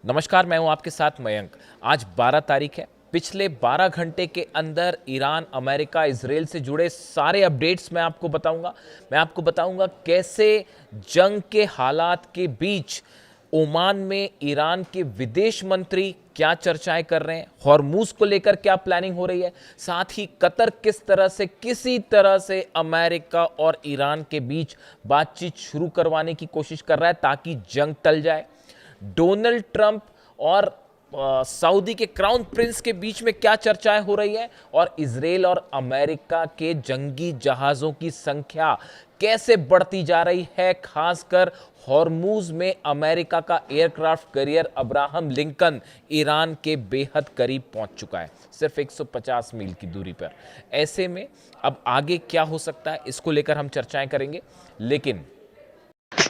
नमस्कार, मैं हूं आपके साथ मयंक। आज 12 तारीख है। पिछले 12 घंटे के अंदर ईरान, अमेरिका, इजराइल से जुड़े सारे अपडेट्स मैं आपको बताऊंगा। कैसे जंग के हालात के बीच ओमान में ईरान के विदेश मंत्री क्या चर्चाएं कर रहे हैं, हॉर्मूज को लेकर क्या प्लानिंग हो रही है, साथ ही कतर किसी तरह से अमेरिका और ईरान के बीच बातचीत शुरू करवाने की कोशिश कर रहा है ताकि जंग टल जाए। डोनाल्ड ट्रंप और सऊदी के क्राउन प्रिंस के बीच में क्या चर्चाएं हो रही है, और इजराइल और अमेरिका के जंगी जहाजों की संख्या कैसे बढ़ती जा रही है। खासकर हॉर्मूज में अमेरिका का aircraft carrier Abraham Lincoln Iran के बेहद करीब पहुंच चुका है, सिर्फ 150 मील की दूरी पर। ऐसे में अब आगे क्या हो सकता है, इसको लेकर हम चर्चाएं करेंगे। लेकिन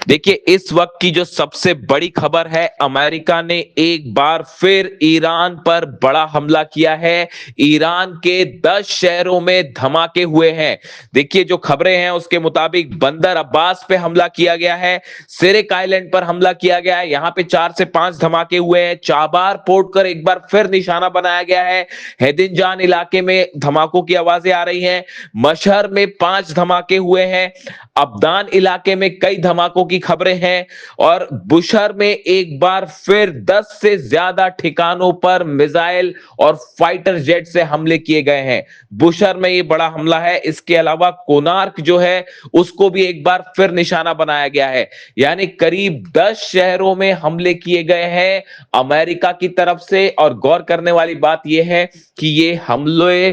देखिए, इस वक्त की जो सबसे बड़ी खबर है, अमेरिका ने एक बार फिर ईरान पर बड़ा हमला किया है। ईरान के 10 शहरों में धमाके हुए हैं। देखिए, जो खबरें हैं उसके मुताबिक बंदर अब्बास पे हमला किया गया है, सिरिक आइलैंड पर हमला किया गया है, यहां पे 4 से 5 धमाके हुए हैं। चाबार पोर्ट पर एक बार फिर निशाना बनाया गया है। हैदिंजान इलाके में धमाकों की आवाजें आ रही हैं। मशहर में 5 धमाके हुए हैं। अब्दान इलाके में कई धमाकों की खबरें हैं, और बुशहर में एक बार फिर 10 से ज्यादा ठिकानों पर मिसाइल और फाइटर जेट से हमले किए गए हैं। बुशहर में ये बड़ा हमला है। इसके अलावा कोनार्क जो है उसको भी एक बार फिर निशाना बनाया गया है। यानी करीब 10 शहरों में हमले किए गए हैं अमेरिका की तरफ से। और गौर करने वाली बात यह है कि ये हमले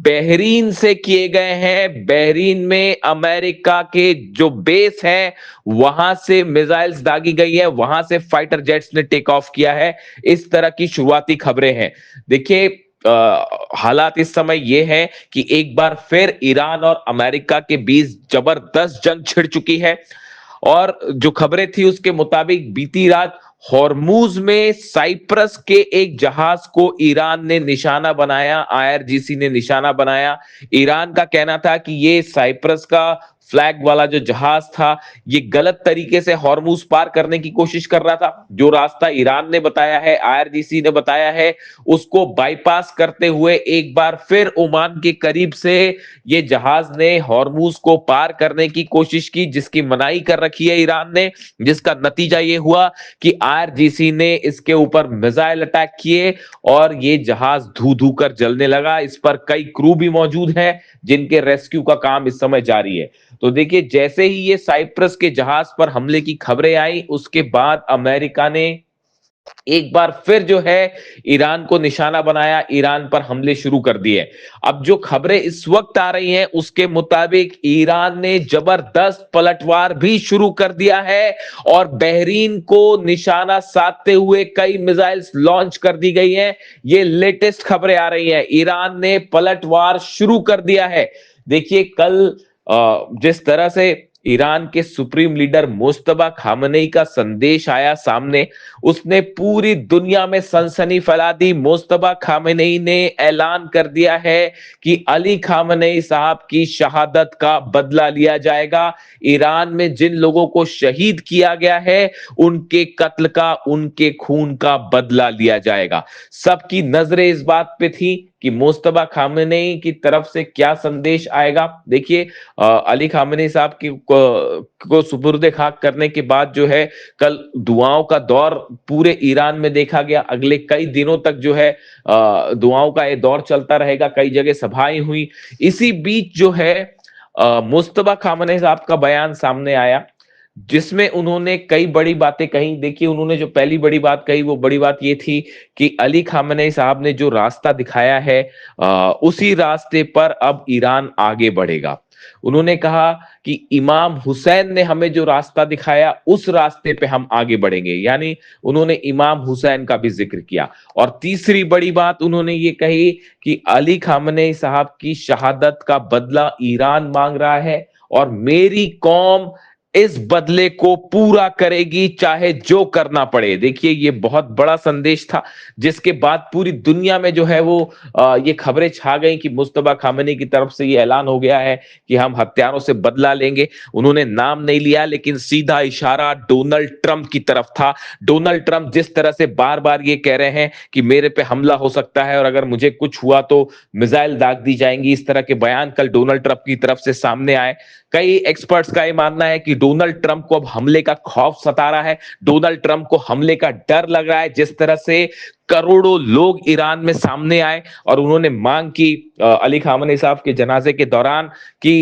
बहरीन से किए गए हैं। बहरीन में अमेरिका के जो बेस है वहां से मिसाइल्स दागी गई है, वहां से फाइटर जेट्स ने टेक ऑफ किया है। इस तरह की शुरुआती खबरें हैं। देखिए, हालात इस समय यह है कि एक बार फिर ईरान और अमेरिका के बीच जबरदस्त जंग छिड़ चुकी है। और जो खबरें थी उसके मुताबिक बीती रात हॉर्मूज में साइप्रस के एक जहाज को ईरान ने निशाना बनाया, आईआरजीसी ने निशाना बनाया। ईरान का कहना था कि ये साइप्रस का फ्लैग वाला जो जहाज था ये गलत तरीके से हॉर्मूज पार करने की कोशिश कर रहा था। जो रास्ता ईरान ने बताया है, आईआरजीसी ने बताया है, उसको बाईपास करते हुए एक बार फिर ओमान के करीब से ये जहाज ने हॉर्मूज को पार करने की कोशिश की, जिसकी मनाही कर रखी है ईरान ने। जिसका नतीजा ये हुआ कि आईआरजीसी ने इसके ऊपर मिसाइल अटैक किए और ये जहाज धू धू कर जलने लगा। इस पर कई क्रू भी मौजूद हैं जिनके रेस्क्यू का काम इस समय जारी है। तो देखिए, जैसे ही ये साइप्रस के जहाज पर हमले की खबरें आई उसके बाद अमेरिका ने एक बार फिर जो है ईरान को निशाना बनाया, ईरान पर हमले शुरू कर दिए। अब जो खबरें इस वक्त आ रही हैं उसके मुताबिक ईरान ने जबरदस्त पलटवार भी शुरू कर दिया है और बहरीन को निशाना साधते हुए कई मिसाइल्स लॉन्च कर दी गई हैं। ये लेटेस्ट खबरें आ रही हैं, ईरान ने पलटवार शुरू कर दिया है। देखिए, कल जिस तरह से ईरान के सुप्रीम लीडर मुस्तफा खामनेई का संदेश आया सामने, उसने पूरी दुनिया में सनसनी फैला दी। मुस्तफा खामनेई ने ऐलान कर दिया है कि अली खामनेई साहब की शहादत का बदला लिया जाएगा। ईरान में जिन लोगों को शहीद किया गया है उनके कत्ल का, उनके खून का बदला लिया जाएगा। सबकी नजरें इस बात पे थी कि मुस्तफा खामनेई की तरफ से क्या संदेश आएगा। देखिए, अली खामनेई साहब की को सुपुर्द खाक करने के बाद जो है कल दुआओं का दौर पूरे ईरान में देखा गया। अगले कई दिनों तक जो है दुआओं का ये दौर चलता रहेगा। कई जगह सभाएं हुई। इसी बीच जो है मुस्तफा खामनेई साहब का बयान सामने आया जिसमें उन्होंने कई बड़ी बातें कही। देखिए, उन्होंने जो पहली बड़ी बात कही वो बड़ी बात ये थी कि अली खामनेई साहब ने जो रास्ता दिखाया है उसी रास्ते पर अब ईरान आगे बढ़ेगा। उन्होंने कहा कि इमाम हुसैन ने हमें जो रास्ता दिखाया उस रास्ते पे हम आगे बढ़ेंगे। यानी उन्होंने इमाम हुसैन का भी जिक्र किया। और तीसरी बड़ी बात उन्होंने ये कही कि अली खामनेई साहब की शहादत का बदला ईरान मांग रहा है और मेरी कौम इस बदले को पूरा करेगी चाहे जो करना पड़े। देखिए ये बहुत बड़ा संदेश था जिसके बाद पूरी दुनिया में जो है वो ये खबरें छा गई कि मुस्तफा खामेनी की तरफ से ये ऐलान हो गया है कि हम हत्यारों से बदला लेंगे। उन्होंने नाम नहीं लिया लेकिन सीधा इशारा डोनाल्ड ट्रंप की तरफ था। डोनाल्ड ट्रंप जिस तरह से बार बार ये कह रहे हैं कि मेरे पे हमला हो सकता है और अगर मुझे कुछ हुआ तो मिसाइल दाग दी जाएंगी, इस तरह के बयान कल डोनाल्ड ट्रंप की तरफ से सामने आए। कई एक्सपर्ट्स का यह मानना है कि डोनाल्ड ट्रंप को अब हमले का खौफ सता रहा है, डोनाल्ड ट्रंप को हमले का डर लग रहा है। जिस तरह से करोड़ों लोग ईरान में सामने आए और उन्होंने मांग की अली खामेनी साहब के जनाजे के दौरान कि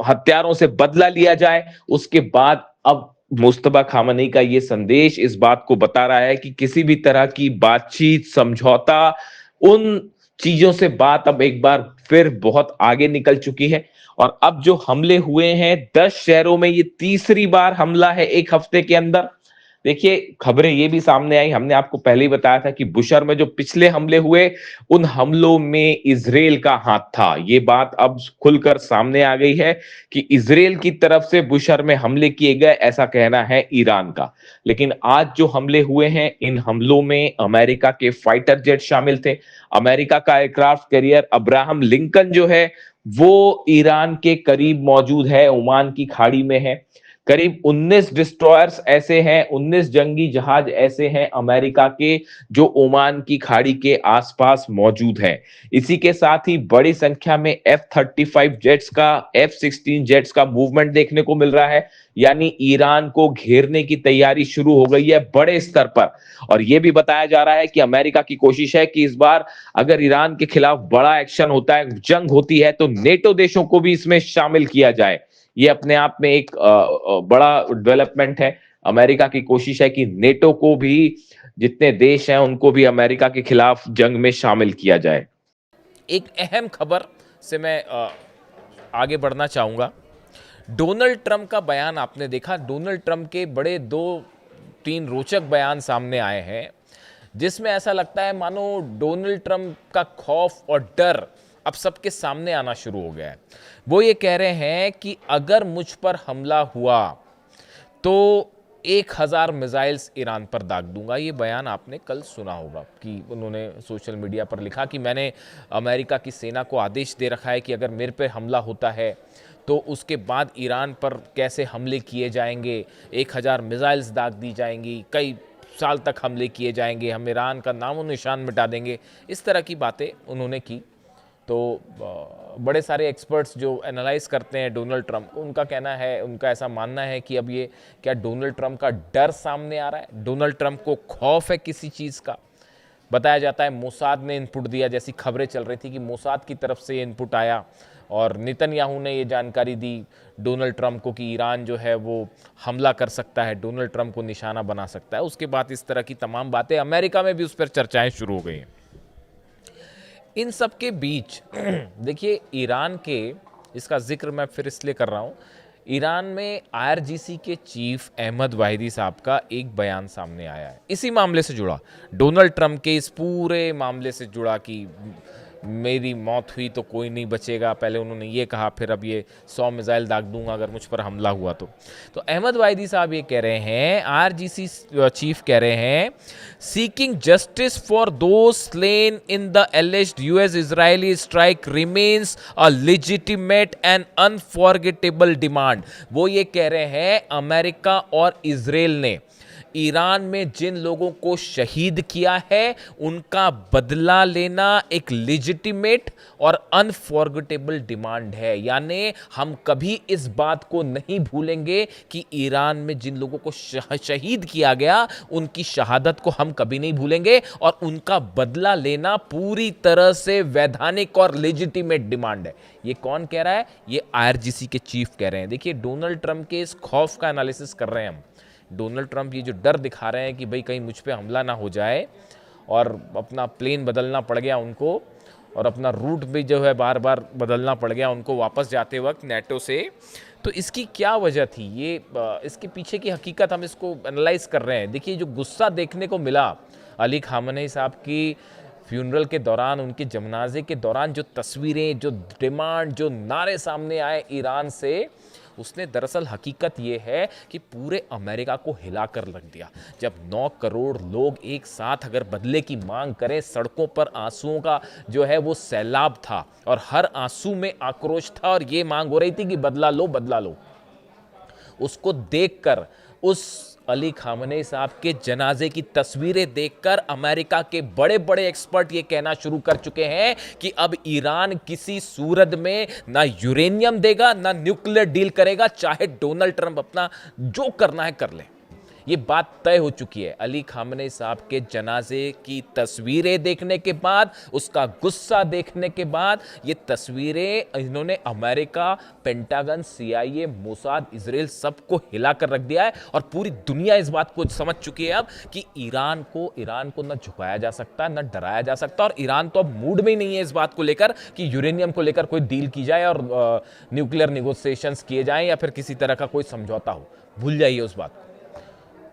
हत्यारों से बदला लिया जाए, उसके बाद अब मुस्तफा खामेनी का ये संदेश इस बात को बता रहा है कि किसी भी तरह की बातचीत, समझौता, उन चीजों से बात अब एक बार फिर बहुत आगे निकल चुकी है। और अब जो हमले हुए हैं 10 शहरों में, ये तीसरी बार हमला है एक हफ्ते के अंदर। देखिए खबरें ये भी सामने आई, हमने आपको पहले ही बताया था कि बुशर में जो पिछले हमले हुए उन हमलों में इजराइल का हाथ था। ये बात अब खुलकर सामने आ गई है कि इजराइल की तरफ से बुशर में हमले किए गए, ऐसा कहना है ईरान का। लेकिन आज जो हमले हुए हैं, इन हमलों में अमेरिका के फाइटर जेट शामिल थे। अमेरिका का एयरक्राफ्ट कैरियर अब्राहम लिंकन जो है वो ईरान के करीब मौजूद है, ओमान की खाड़ी में है। करीब 19 डिस्ट्रॉयर्स ऐसे हैं, 19 जंगी जहाज ऐसे हैं अमेरिका के जो ओमान की खाड़ी के आसपास मौजूद हैं। इसी के साथ ही बड़ी संख्या में F-35 जेट्स का, F-16 जेट्स का मूवमेंट देखने को मिल रहा है। यानी ईरान को घेरने की तैयारी शुरू हो गई है बड़े स्तर पर। और यह भी बताया जा रहा है कि अमेरिका की कोशिश है कि इस बार अगर ईरान के खिलाफ बड़ा एक्शन होता है, जंग होती है, तो नेटो देशों को भी इसमें शामिल किया जाए। ये अपने आप में एक बड़ा डेवलपमेंट है। अमेरिका की कोशिश है कि नेटो को भी, जितने देश हैं उनको भी अमेरिका के खिलाफ जंग में शामिल किया जाए। एक अहम खबर से मैं आगे बढ़ना चाहूँगा। डोनाल्ड ट्रंप का बयान आपने देखा। डोनाल्ड ट्रंप के बड़े 2-3 रोचक बयान सामने आए हैं जिसमें ऐसा लगता है मानो डोनाल्ड ट्रंप का खौफ और डर अब सबके सामने आना शुरू हो गया है। वो ये कह रहे हैं कि अगर मुझ पर हमला हुआ तो 1000 मिसाइल्स ईरान पर दाग दूंगा। ये बयान आपने कल सुना होगा कि उन्होंने सोशल मीडिया पर लिखा कि मैंने अमेरिका की सेना को आदेश दे रखा है कि अगर मेरे पे हमला होता है तो उसके बाद ईरान पर कैसे हमले किए जाएंगे, 1000 मिसाइल्स दाग दी जाएंगी, कई साल तक हमले किए जाएंगे, हम ईरान का नामो निशान मिटा देंगे। इस तरह की बातें उन्होंने की। तो बड़े सारे एक्सपर्ट्स जो एनालाइज करते हैं डोनाल्ड ट्रंप, उनका कहना है, उनका ऐसा मानना है कि अब ये क्या डोनाल्ड ट्रंप का डर सामने आ रहा है, डोनाल्ड ट्रंप को खौफ है किसी चीज़ का। बताया जाता है मोसाद ने इनपुट दिया, जैसी खबरें चल रही थी कि मोसाद की तरफ से इनपुट आया और नेतन्याहू ने ये जानकारी दी डोनाल्ड ट्रंप को कि ईरान जो है वो हमला कर सकता है, डोनाल्ड ट्रंप को निशाना बना सकता है। उसके बाद इस तरह की तमाम बातें अमेरिका में भी उस पर चर्चाएं शुरू हो गई हैं। इन सब के बीच देखिए ईरान के, इसका जिक्र मैं फिर इसलिए कर रहा हूँ, ईरान में IRGC के चीफ अहमद वाहिदी साहब का एक बयान सामने आया है इसी मामले से जुड़ा, डोनाल्ड ट्रंप के इस पूरे मामले से जुड़ा कि मेरी मौत हुई तो कोई नहीं बचेगा। पहले उन्होंने ये कहा, फिर अब ये 100 मिसाइल दाग दूंगा अगर मुझ पर हमला हुआ तो अहमद वाहिदी साहब ये कह रहे हैं, IRGC चीफ कह रहे हैं, seeking justice for those slain in the एलिज्ड US Israeli strike remains a legitimate and unforgettable demand. वो ये कह रहे हैं अमेरिका और इजराइल ने ईरान में जिन लोगों को शहीद किया है उनका बदला लेना एक लेजिटिमेट और अनफॉरगेटेबल डिमांड है। यानी हम कभी इस बात को नहीं भूलेंगे कि ईरान में जिन लोगों को शहीद किया गया उनकी शहादत को हम कभी नहीं भूलेंगे और उनका बदला लेना पूरी तरह से वैधानिक और लेजिटिमेट डिमांड है। ये कौन कह रहा है? ये IRGC के चीफ कह रहे हैं। देखिए डोनाल्ड ट्रंप के इस खौफ का एनालिसिस कर रहे हैं हम। डोनाल्ड ट्रंप ये जो डर दिखा रहे हैं कि भाई कहीं मुझ पे हमला ना हो जाए और अपना प्लेन बदलना पड़ गया उनको और अपना रूट भी जो है बार बार बदलना पड़ गया उनको वापस जाते वक्त नेटो से, तो इसकी क्या वजह थी? ये इसके पीछे की हकीकत हम इसको एनालाइज कर रहे हैं। देखिए जो गुस्सा देखने को मिला अली खामेनी साहब की फ्यूनरल के दौरान, उनके जनाजे के दौरान, जो तस्वीरें, जो डिमांड, जो नारे सामने आए ईरान से, उसने दरअसल हकीकत ये है कि पूरे अमेरिका को हिला कर रख दिया। जब 9 करोड़ लोग एक साथ अगर बदले की मांग करें, सड़कों पर आंसुओं का जो है वो सैलाब था और हर आंसू में आक्रोश था और ये मांग हो रही थी कि बदला लो बदला लो। उसको देखकर, उस अली खामनेई साहब के जनाजे की तस्वीरें देखकर अमेरिका के बड़े बड़े एक्सपर्ट ये कहना शुरू कर चुके हैं कि अब ईरान किसी सूरत में ना यूरेनियम देगा ना न्यूक्लियर डील करेगा, चाहे डोनाल्ड ट्रंप अपना जो करना है कर ले। ये बात तय हो चुकी है। अली खामनेई साहब के जनाजे की तस्वीरें देखने के बाद, उसका गुस्सा देखने के बाद, ये तस्वीरें इन्होंने America, pentagon, CIA, Mossad, Israel सबको हिला कर रख दिया है और पूरी दुनिया इस बात को समझ चुकी है अब कि ईरान को न झुकाया जा सकता, न डराया जा सकता और ईरान तो अब मूड में ही नहीं है इस बात को लेकर कि यूरेनियम को लेकर कोई डील की जाए और न्यूक्लियर निगोशिएशंस किए जाएं या फिर किसी तरह का कोई समझौता हो। भूल जाइए उस बात को।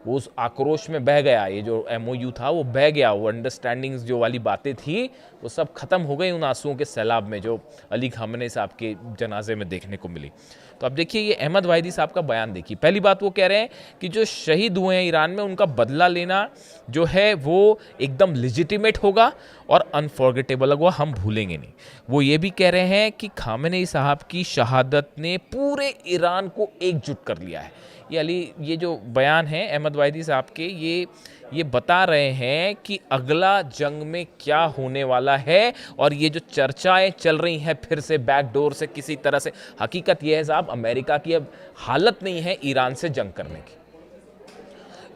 वो उस आक्रोश में बह गया, ये जो MOU था वो बह गया, वो अंडरस्टैंडिंग्स जो वाली बातें थी वो सब खत्म हो गई उन आंसुओं के सैलाब में जो अली खामनेई साहब के जनाजे में देखने को मिली। तो अब देखिए ये अहमद वाहिदी साहब का बयान देखिए। पहली बात वो कह रहे हैं कि जो शहीद हुए हैं ईरान में उनका बदला लेना जो है वो एकदम लेजिटिमेट होगा और अनफॉरगेटेबल होगा, हम भूलेंगे नहीं। वो ये भी कह रहे हैं कि खामनेई साहब की शहादत ने पूरे ईरान को एकजुट कर लिया है। ये जो बयान है अहमद वाहिदी साहब के, ये बता रहे हैं कि अगला जंग में क्या होने वाला है और ये जो चर्चाएं चल रही हैं फिर से बैकडोर से किसी तरह से, हकीकत ये है साहब अमेरिका की अब हालत नहीं है ईरान से जंग करने की।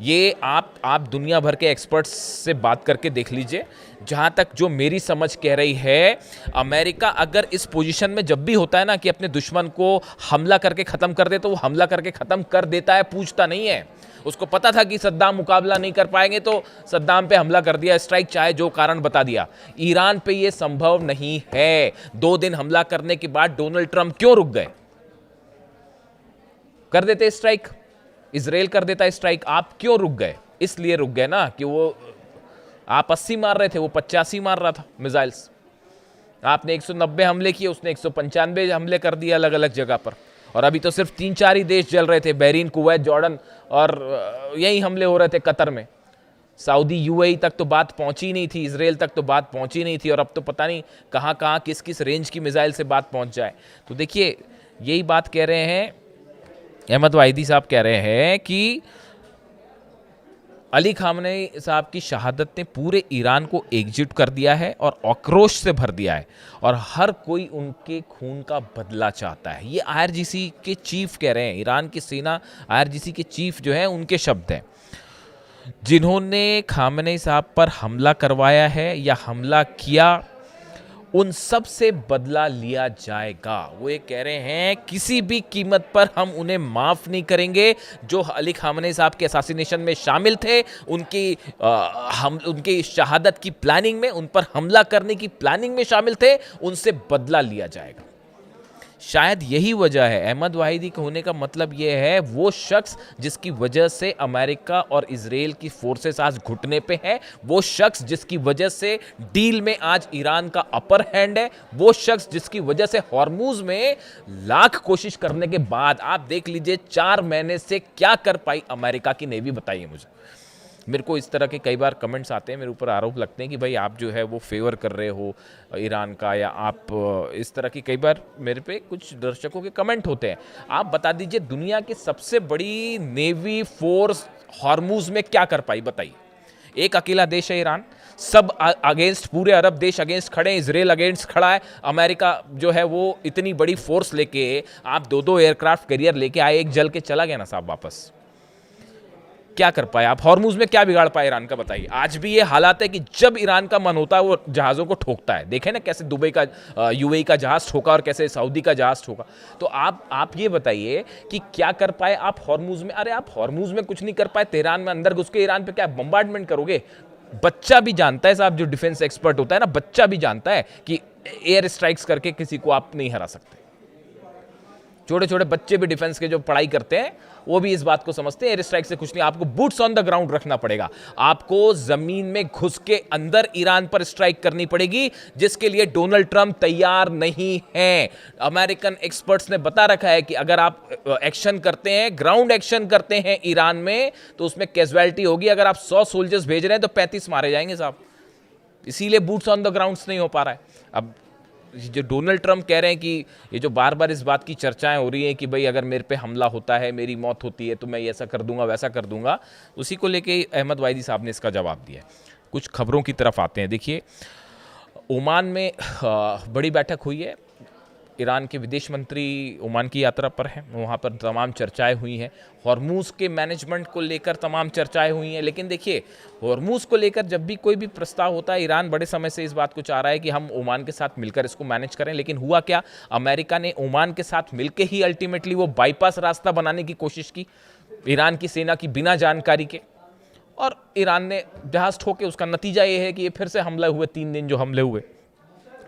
ये आप दुनिया भर के एक्सपर्ट्स से बात करके देख लीजिए। जहाँ तक जो मेरी समझ कह रही है, अमेरिका अगर इस पोजीशन में जब भी होता है ना कि अपने दुश्मन को हमला करके ख़त्म कर दे तो वो हमला करके ख़त्म कर देता है, पूछता नहीं है। उसको पता था कि सद्दाम मुकाबला नहीं कर पाएंगे तो सद्दाम पे हमला कर दिया, स्ट्राइक, चाहे जो कारण बता दिया। ईरान पे ये संभव नहीं है। 2 दिन हमला करने के बाद डोनाल्ड ट्रंप क्यों रुक गए? कर देते स्ट्राइक, इजराइल कर देता स्ट्राइक, आप क्यों रुक गए? इसलिए रुक गए ना कि वो आप 80 मार रहे थे, वो 85 मार रहा था मिसाइल्स। आपने 190 हमले किए, उसने 195 हमले कर दिए अलग अलग जगह पर। और अभी तो सिर्फ 3-4 ही देश जल रहे थे, बहरीन, कुवैत, जॉर्डन, और यही हमले हो रहे थे कतर में। सऊदी, UAE तक तो बात पहुंची नहीं थी, इजराइल तक तो बात पहुंची नहीं थी और अब तो पता नहीं कहाँ कहाँ किस किस रेंज की मिसाइल से बात पहुंच जाए। तो देखिए यही बात कह रहे हैं अहमद वाहिदी साहब, कह रहे हैं कि अली खामनेई साहब की शहादत ने पूरे ईरान को एकजुट कर दिया है और आक्रोश से भर दिया है और हर कोई उनके खून का बदला चाहता है। ये IRGC के चीफ कह रहे हैं, ईरान की सेना IRGC के चीफ जो है उनके शब्द हैं, जिन्होंने खामनेई साहब पर हमला करवाया है या हमला किया, उन सब से बदला लिया जाएगा। वो ये कह रहे हैं किसी भी कीमत पर हम उन्हें माफ नहीं करेंगे। जो अली खामनेई साहब के असैसिनेशन में शामिल थे, उनकी शहादत की प्लानिंग में, उन पर हमला करने की प्लानिंग में शामिल थे, उनसे बदला लिया जाएगा। शायद यही वजह है, अहमद वाहिदी के होने का मतलब यह है वो शख्स जिसकी वजह से अमेरिका और इजराइल की फोर्सेस आज घुटने पे है, वो शख्स जिसकी वजह से डील में आज ईरान का अपर हैंड है, वो शख्स जिसकी वजह से हॉर्मुज में लाख कोशिश करने के बाद आप देख लीजिए 4 महीने से क्या कर पाई अमेरिका की नेवी, बताइए मुझे। मेरे को इस तरह के कई बार कमेंट्स आते हैं, मेरे ऊपर आरोप लगते हैं कि भाई आप जो है वो फेवर कर रहे हो ईरान का, या आप इस तरह की कई बार मेरे पे कुछ दर्शकों के कमेंट होते हैं। आप बता दीजिए दुनिया की सबसे बड़ी नेवी फोर्स हॉर्मुज में क्या कर पाई, बताइए। एक अकेला देश है ईरान, सब अगेंस्ट, पूरे अरब देश अगेंस्ट खड़े हैं, इजराइल अगेंस्ट खड़ा है, अमेरिका जो है वो इतनी बड़ी फोर्स लेके, आप 2-2 एयरक्राफ्ट कैरियर लेके आए, एक जल के चला गया ना साहब वापस। क्या कर पाए आप? हॉर्मुज में क्या बिगाड़ पाए ईरान का, बताइए। आज भी ये हालात है कि जब ईरान का मन होता है वो जहाज़ों को ठोकता है। देखें ना कैसे दुबई का UAE का जहाज़ ठोका और कैसे सऊदी का जहाज़ ठोका। तो आप ये बताइए कि क्या कर पाए आप हॉर्मुज में? अरे आप हॉर्मुज में कुछ नहीं कर पाए, तेहरान में अंदर घुस के ईरान पे क्या बम्बार्डमेंट करोगे? बच्चा भी जानता है साहब, जो डिफेंस एक्सपर्ट होता है ना, बच्चा भी जानता है कि एयर स्ट्राइक्स करके किसी को आप नहीं हरा सकते। छोटे छोटे बच्चे भी डिफेंस के जो पढ़ाई करते हैं वो भी इस बात को समझते हैं एयर स्ट्राइक से कुछ नहीं, आपको बूट्स ऑन द ग्राउंड रखना पड़ेगा, आपको जमीन में घुस के अंदर ईरान पर स्ट्राइक करनी पड़ेगी, जिसके लिए डोनाल्ड ट्रंप तैयार नहीं है। अमेरिकन एक्सपर्ट्स ने बता रखा है कि अगर आप एक्शन करते हैं, ग्राउंड एक्शन करते हैं ईरान में, तो उसमें कैजुअलिटी होगी। अगर आप 100 सोल्जर्स भेज रहे हैं तो 35 मारे जाएंगे साहब। इसीलिए बूट्स ऑन द ग्राउंड्स नहीं हो पा रहा है। अब जो डोनाल्ड ट्रंप कह रहे हैं कि ये जो बार बार इस बात की चर्चाएं हो रही हैं कि भाई अगर मेरे पे हमला होता है, मेरी मौत होती है, तो मैं ऐसा कर दूंगा वैसा कर दूंगा, उसी को लेके अहमद वाहिदी साहब ने इसका जवाब दिया है। कुछ खबरों की तरफ आते हैं। देखिए, ओमान में बड़ी बैठक हुई है, ईरान के विदेश मंत्री ओमान की यात्रा पर हैं, वहाँ पर तमाम चर्चाएं हुई हैं, हॉर्मूज़ के मैनेजमेंट को लेकर तमाम चर्चाएं हुई हैं। लेकिन देखिए, हॉर्मूज़ को लेकर जब भी कोई भी प्रस्ताव होता है, ईरान बड़े समय से इस बात को चाह रहा है कि हम ओमान के साथ मिलकर इसको मैनेज करें। लेकिन हुआ क्या, अमेरिका ने ओमान के साथ मिलकर ही अल्टीमेटली वो बाईपास रास्ता बनाने की कोशिश की ईरान की सेना की बिना जानकारी के, और ईरान ने जहाज़ ठोके। उसका नतीजा ये है कि ये फिर से हमले हुए, 3 दिन जो हमले हुए।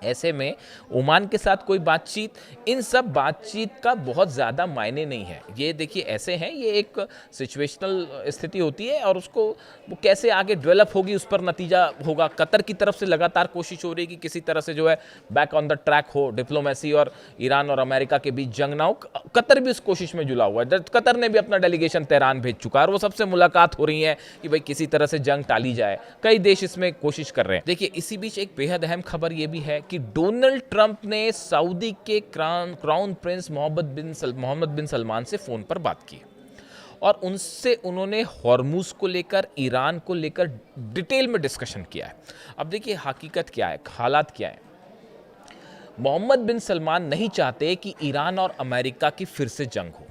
ऐसे में ओमान के साथ कोई बातचीत, इन सब बातचीत का बहुत ज़्यादा मायने नहीं है। ये देखिए ऐसे हैं, ये एक सिचुएशनल स्थिति होती है और उसको वो कैसे आगे डेवलप होगी उस पर नतीजा होगा। कतर की तरफ से लगातार कोशिश हो रही है कि किसी तरह से जो है बैक ऑन द ट्रैक हो डिप्लोमेसी, और ईरान और अमेरिका के बीच जंग ना हो। कतर भी उस कोशिश में जुला हुआ है। कतर ने भी अपना डेलीगेशन तेहरान भेज चुका है और वो सबसे मुलाकात हो रही है कि भाई किसी तरह से जंग टाली जाए। कई देश इसमें कोशिश कर रहे हैं। देखिए, इसी बीच एक बेहद अहम खबर ये भी है कि डोनाल्ड ट्रंप ने सऊदी के क्राउन प्रिंस मोहम्मद बिन सलमान से फोन पर बात की और उनसे उन्होंने हॉर्मूज को लेकर, ईरान को लेकर डिटेल में डिस्कशन किया है। अब देखिए हकीकत क्या है, हालात क्या है। मोहम्मद बिन सलमान नहीं चाहते कि ईरान और अमेरिका की फिर से जंग हो।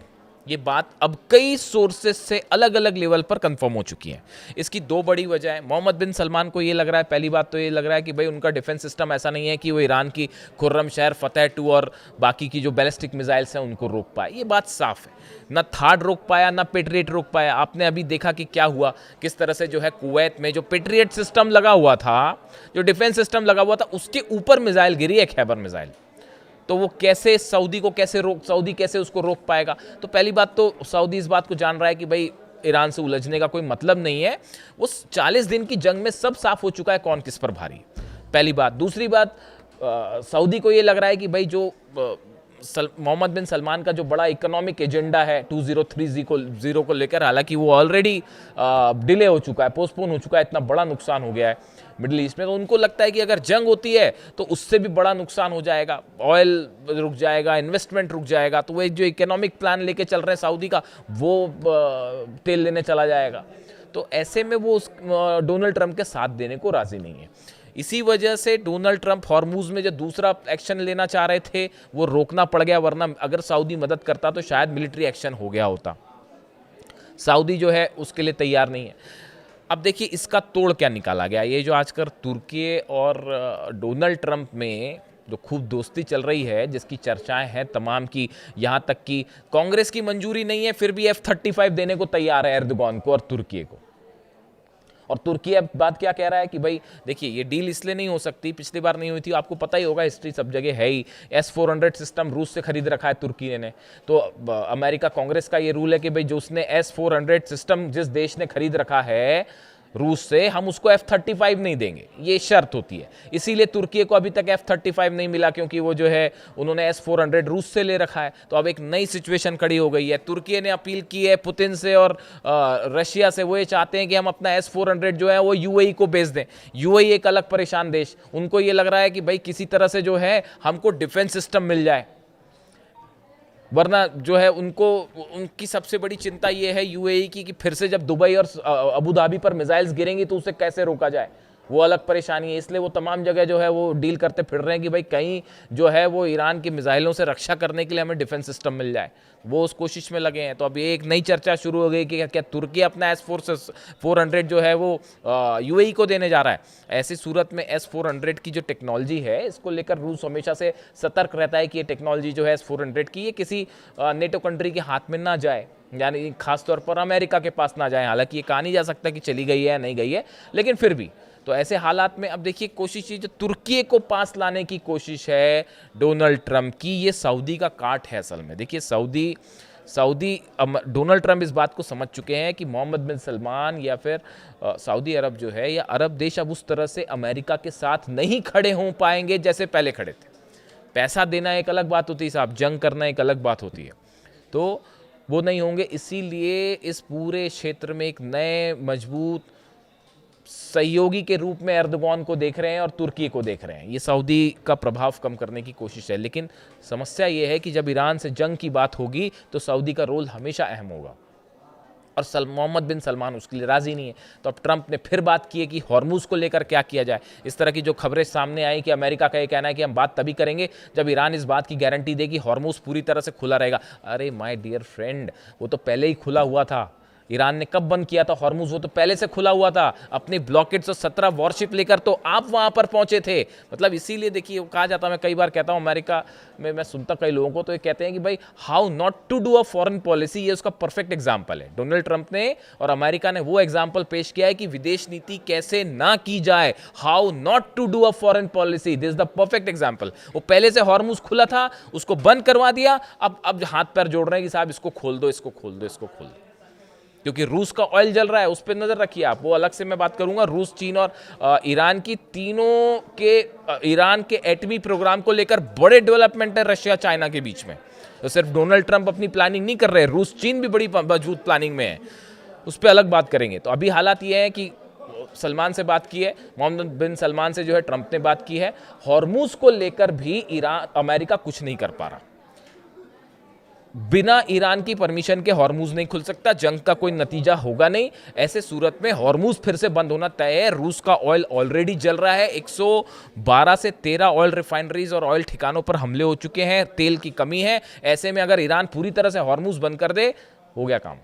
ये बात अब कई सोर्सेस से अलग अलग लेवल पर कंफर्म हो चुकी है। इसकी 2 बड़ी वजह है। मोहम्मद बिन सलमान को ये लग रहा है, पहली बात तो ये लग रहा है कि भाई उनका डिफेंस सिस्टम ऐसा नहीं है कि वो ईरान की खुर्रम शहर, फतेह 2 और बाकी की जो बैलिस्टिक मिसाइल्स हैं उनको रोक पाए। ये बात साफ है। ना थार्ड रोक पाया, ना पेट्रियट रोक पाया। आपने अभी देखा कि क्या हुआ, किस तरह से जो है कुवैत में जो पेट्रियट सिस्टम लगा हुआ था, जो डिफेंस सिस्टम लगा हुआ था, उसके ऊपर मिसाइल गिरी है, खैबर मिसाइल। तो वो कैसे सऊदी कैसे उसको रोक पाएगा। तो पहली बात तो सऊदी इस बात को जान रहा है कि भाई ईरान से उलझने का कोई मतलब नहीं है। वो 40 दिन की जंग में सब साफ हो चुका है कौन किस पर भारी, पहली बात। दूसरी बात, सऊदी को ये लग रहा है कि भाई जो मोहम्मद बिन सलमान का जो बड़ा इकोनॉमिक एजेंडा है 2030 को लेकर, हालांकि वो ऑलरेडी डिले हो चुका है, पोस्टपोन हो चुका है, इतना बड़ा नुकसान हो गया है मिडिल ईस्ट में। तो उनको लगता है कि अगर जंग होती है तो उससे भी बड़ा नुकसान हो जाएगा, ऑयल रुक जाएगा, इन्वेस्टमेंट रुक जाएगा। तो वो एक जो इकोनॉमिक प्लान लेके चल रहे हैं सऊदी का, वो तेल लेने चला जाएगा। तो ऐसे में वो डोनाल्ड ट्रंप के साथ देने को राजी नहीं है। इसी वजह से डोनाल्ड ट्रंप हॉर्मूज में जो दूसरा एक्शन लेना चाह रहे थे वो रोकना पड़ गया, वरना अगर सऊदी मदद करता तो शायद मिलिट्री एक्शन हो गया होता। सऊदी जो है उसके लिए तैयार नहीं है। अब देखिए इसका तोड़ क्या निकाला गया। ये जो आजकल तुर्की और डोनाल्ड ट्रंप में जो खूब दोस्ती चल रही है, जिसकी चर्चाएं हैं तमाम की, यहाँ तक कि कांग्रेस की मंजूरी नहीं है फिर भी F-35 देने को तैयार है एर्दोगान को और तुर्की को। और तुर्की अब बात क्या कह रहा है कि भाई देखिए ये डील इसलिए नहीं हो सकती, पिछली बार नहीं हुई थी, आपको पता ही होगा, हिस्ट्री सब जगह है ही। S-400 सिस्टम रूस से खरीद रखा है तुर्की ने। तो अमेरिका कांग्रेस का ये रूल है कि भाई जो उसने S-400 सिस्टम जिस देश ने खरीद रखा है रूस से, हम उसको F-35 नहीं देंगे, ये शर्त होती है। इसीलिए तुर्की को अभी तक F-35 नहीं मिला, क्योंकि वो जो है उन्होंने S-400 रूस से ले रखा है। तो अब एक नई सिचुएशन खड़ी हो गई है। तुर्की ने अपील की है पुतिन से और रशिया से, वो ये चाहते हैं कि हम अपना S-400 जो है वो UAE को बेच दें। UAE एक अलग परेशान देश, उनको ये लग रहा है कि भाई किसी तरह से जो है हमको डिफेंस सिस्टम मिल जाए, वरना जो है उनकी सबसे बड़ी चिंता ये है UAE की कि फिर से जब दुबई और अबू धाबी पर मिसाइल्स गिरेंगी तो उसे कैसे रोका जाए, वो अलग परेशानी है। इसलिए वो तमाम जगह जो है वो डील करते फिर रहे हैं कि भाई कहीं जो है वो ईरान की मिसाइलों से रक्षा करने के लिए हमें डिफेंस सिस्टम मिल जाए, वो उस कोशिश में लगे हैं। तो अब ये एक नई चर्चा शुरू हो गई कि क्या तुर्की अपना S-400 जो है वो UAE को देने जा रहा है। ऐसी सूरत में S-400 की जो टेक्नोलॉजी है, इसको लेकर रूस हमेशा से सतर्क रहता है कि ये टेक्नोलॉजी जो है S-400 की, ये किसी नेटो कंट्री के हाथ में ना जाए, यानी खासतौर पर अमेरिका के पास ना जाए। हालांकि ये कहा नहीं जा सकता कि चली गई है या नहीं गई है, लेकिन फिर भी तो ऐसे हालात में अब देखिए कोशिश, जो तुर्की को पास लाने की कोशिश है डोनाल्ड ट्रंप की, ये सऊदी का काट है असल में। देखिए सऊदी डोनाल्ड ट्रंप इस बात को समझ चुके हैं कि मोहम्मद बिन सलमान या फिर सऊदी अरब जो है या अरब देश अब उस तरह से अमेरिका के साथ नहीं खड़े हो पाएंगे जैसे पहले खड़े थे। पैसा देना एक अलग बात होती है साहब, जंग करना एक अलग बात होती है, तो वो नहीं होंगे। इसीलिए इस पूरे क्षेत्र में एक नए मजबूत सहयोगी के रूप में एर्दोगान को देख रहे हैं और तुर्की को देख रहे हैं। ये सऊदी का प्रभाव कम करने की कोशिश है, लेकिन समस्या ये है कि जब ईरान से जंग की बात होगी तो सऊदी का रोल हमेशा अहम होगा और मोहम्मद बिन सलमान उसके लिए राजी नहीं है। तो अब ट्रंप ने फिर बात की है कि हॉर्मूज को लेकर क्या किया जाए। इस तरह की जो खबरें सामने आई कि अमेरिका का ये कहना है कि हम बात तभी करेंगे जब ईरान इस बात की गारंटी दे कि हॉर्मूज पूरी तरह से खुला रहेगा। अरे माय डियर फ्रेंड, वो तो पहले ही खुला हुआ था। ईरान ने कब बंद किया था हॉर्मूज? वो तो पहले से खुला हुआ था। अपनी ब्लॉकेट्स और 17 वॉरशिप लेकर तो आप वहां पर पहुंचे थे। मतलब इसीलिए देखिए, कहा जाता, मैं कई बार कहता हूं अमेरिका में, मैं सुनता कई लोगों को, तो ये कहते हैं कि भाई how not to do a foreign policy, ये उसका परफेक्ट एग्जाम्पल है। डोनाल्ड ट्रंप ने और अमेरिका ने वो एग्जाम्पल पेश किया है कि विदेश नीति कैसे ना की जाए, how not to do a foreign policy, this is the perfect example. वो पहले से हॉर्मूज खुला था, उसको बंद करवा दिया, अब हाथ पैर जोड़ रहे हैं कि साहब इसको खोल दो, इसको खोल दो, इसको खोल दो, क्योंकि रूस का ऑयल जल रहा है, उस पर नजर रखिए आप। वो अलग से मैं बात करूंगा। रूस, चीन और ईरान की तीनों के ईरान के एटमी प्रोग्राम को लेकर बड़े डेवलपमेंट है रशिया चाइना के बीच में। तो सिर्फ डोनाल्ड ट्रंप अपनी प्लानिंग नहीं कर रहे, रूस चीन भी बड़ी मजबूत प्लानिंग में है, उस पर अलग बात करेंगे। तो अभी हालात ये है कि सलमान से बात की है, मोहम्मद बिन सलमान से जो है ट्रंप ने बात की है। हॉर्मूज को लेकर भी अमेरिका कुछ नहीं कर पा रहा। बिना ईरान की परमिशन के हॉर्मूज नहीं खुल सकता, जंग का कोई नतीजा होगा नहीं। ऐसे सूरत में हॉर्मूज फिर से बंद होना तय है। रूस का ऑयल ऑलरेडी जल रहा है, 112 से 13 ऑयल रिफाइनरीज और ऑयल ठिकानों पर हमले हो चुके हैं, तेल की कमी है। ऐसे में अगर ईरान पूरी तरह से हॉर्मूज बंद कर दे, हो गया काम।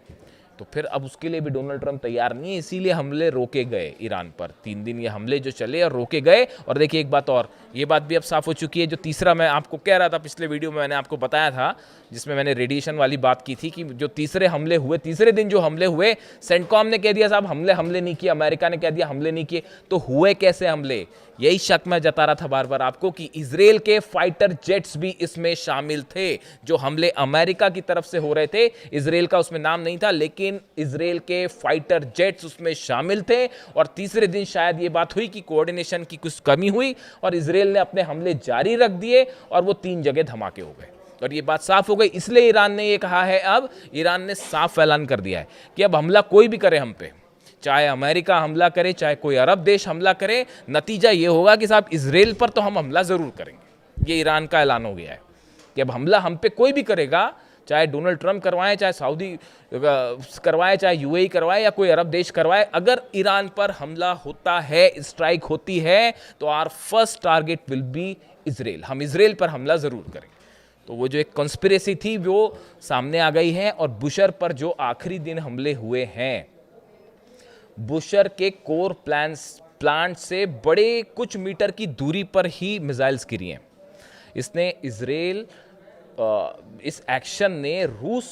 तो फिर अब उसके लिए भी डोनाल्ड ट्रंप तैयार नहीं है, इसीलिए हमले रोके गए ईरान पर। 3 दिन ये हमले जो चले और रोके गए। और देखिए एक बात और, ये बात भी अब साफ हो चुकी है, जो तीसरा मैं आपको कह रहा था पिछले वीडियो में, मैंने आपको बताया था जिसमें मैंने रेडिएशन वाली बात की थी, कि जो तीसरे हमले हुए, तीसरे दिन जो हमले हुए, सेंटकॉम ने कह दिया साहब हमले नहीं किए, अमेरिका ने कह दिया हमले नहीं किए। तो हुए कैसे हमले? यही शक मैं जता रहा था बार बार आपको कि इजराइल के फाइटर जेट्स भी इसमें शामिल थे। जो हमले अमेरिका की तरफ से हो रहे थे, इजराइल का उसमें नाम नहीं था, लेकिन इजराइल के फाइटर जेट्स उसमें शामिल थे। और तीसरे दिन शायद ये बात हुई कि कोऑर्डिनेशन की कुछ कमी हुई और इजराइल ने अपने हमले जारी रख दिए और वो 3 जगह धमाके हो गए। और ये बात साफ हो गई। इसलिए ईरान ने ये कहा है, अब ईरान ने साफ ऐलान कर दिया है कि अब हमला कोई भी करे हम पे, चाहे अमेरिका हमला करे, चाहे कोई अरब देश हमला करे, नतीजा ये होगा कि साहब इजराइल पर तो हम हमला जरूर करेंगे। ये ईरान का ऐलान हो गया है कि अब हमला हम पे कोई भी करेगा, चाहे डोनाल्ड ट्रंप करवाए, चाहे सऊदी करवाए, चाहे यूएई करवाए या कोई अरब देश करवाए, अगर ईरान पर हमला होता है, स्ट्राइक होती है, तो our first target will be Israel. हम इजराइल पर हमला जरूर करेंगे। तो वो जो एक कॉन्स्पिरेसी थी वो सामने आ गई है। और बुशर पर जो आखिरी दिन हमले हुए हैं, बुशर के कोर प्लांट से बड़े कुछ मीटर की दूरी पर ही मिसाइल्स गिरी हैं। इसने इजराइल इस एक्शन ने रूस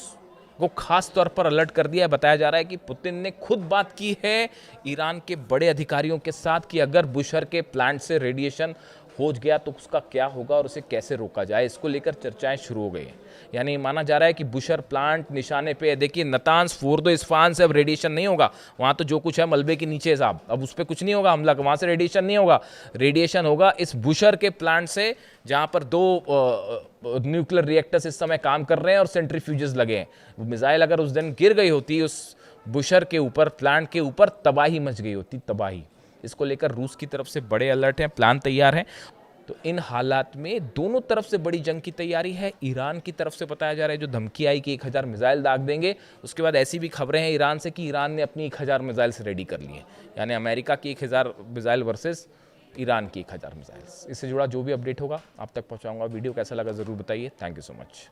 को खास तौर पर अलर्ट कर दिया है। बताया जा रहा है कि पुतिन ने खुद बात की है ईरान के बड़े अधिकारियों के साथ कि अगर बुशर के प्लांट से रेडिएशन हो गया तो उसका क्या होगा और उसे कैसे रोका जाए। इसको लेकर चर्चाएं शुरू हो गई हैं। यानी माना जा रहा है कि बुशर प्लांट निशाने पे, देखिए नतांज, फोर्दो, इस्फहान से अब रेडिएशन नहीं होगा। वहाँ तो जो कुछ है मलबे के नीचे साहब, अब उस पर कुछ नहीं होगा हमला, वहाँ से रेडिएशन नहीं होगा। रेडिएशन होगा इस बुशर के प्लांट से, जहाँ पर 2 न्यूक्लियर रिएक्टर्स इस समय काम कर रहे हैं और सेंट्रीफ्यूजेस लगे हैं। वो मिसाइल अगर उस दिन गिर गई होती उस बुशर के ऊपर, प्लांट के ऊपर, तबाही मच गई होती, तबाही। इसको लेकर रूस की तरफ से बड़े अलर्ट हैं, प्लान तैयार हैं। तो इन हालात में दोनों तरफ से बड़ी जंग की तैयारी है। ईरान की तरफ से बताया जा रहा है, जो धमकी आई कि 1000 मिसाइल दाग देंगे, उसके बाद ऐसी भी खबरें हैं ईरान से कि ईरान ने अपनी 1000 मिसाइल्स रेडी कर ली हैं। यानी अमेरिका की 1000 मिसाइल वर्सेस ईरान की 1000 मिसाइल्स। इससे जुड़ा जो भी अपडेट होगा आप तक पहुंचाऊंगा। वीडियो कैसा लगा ज़रूर बताइए। Thank you so much.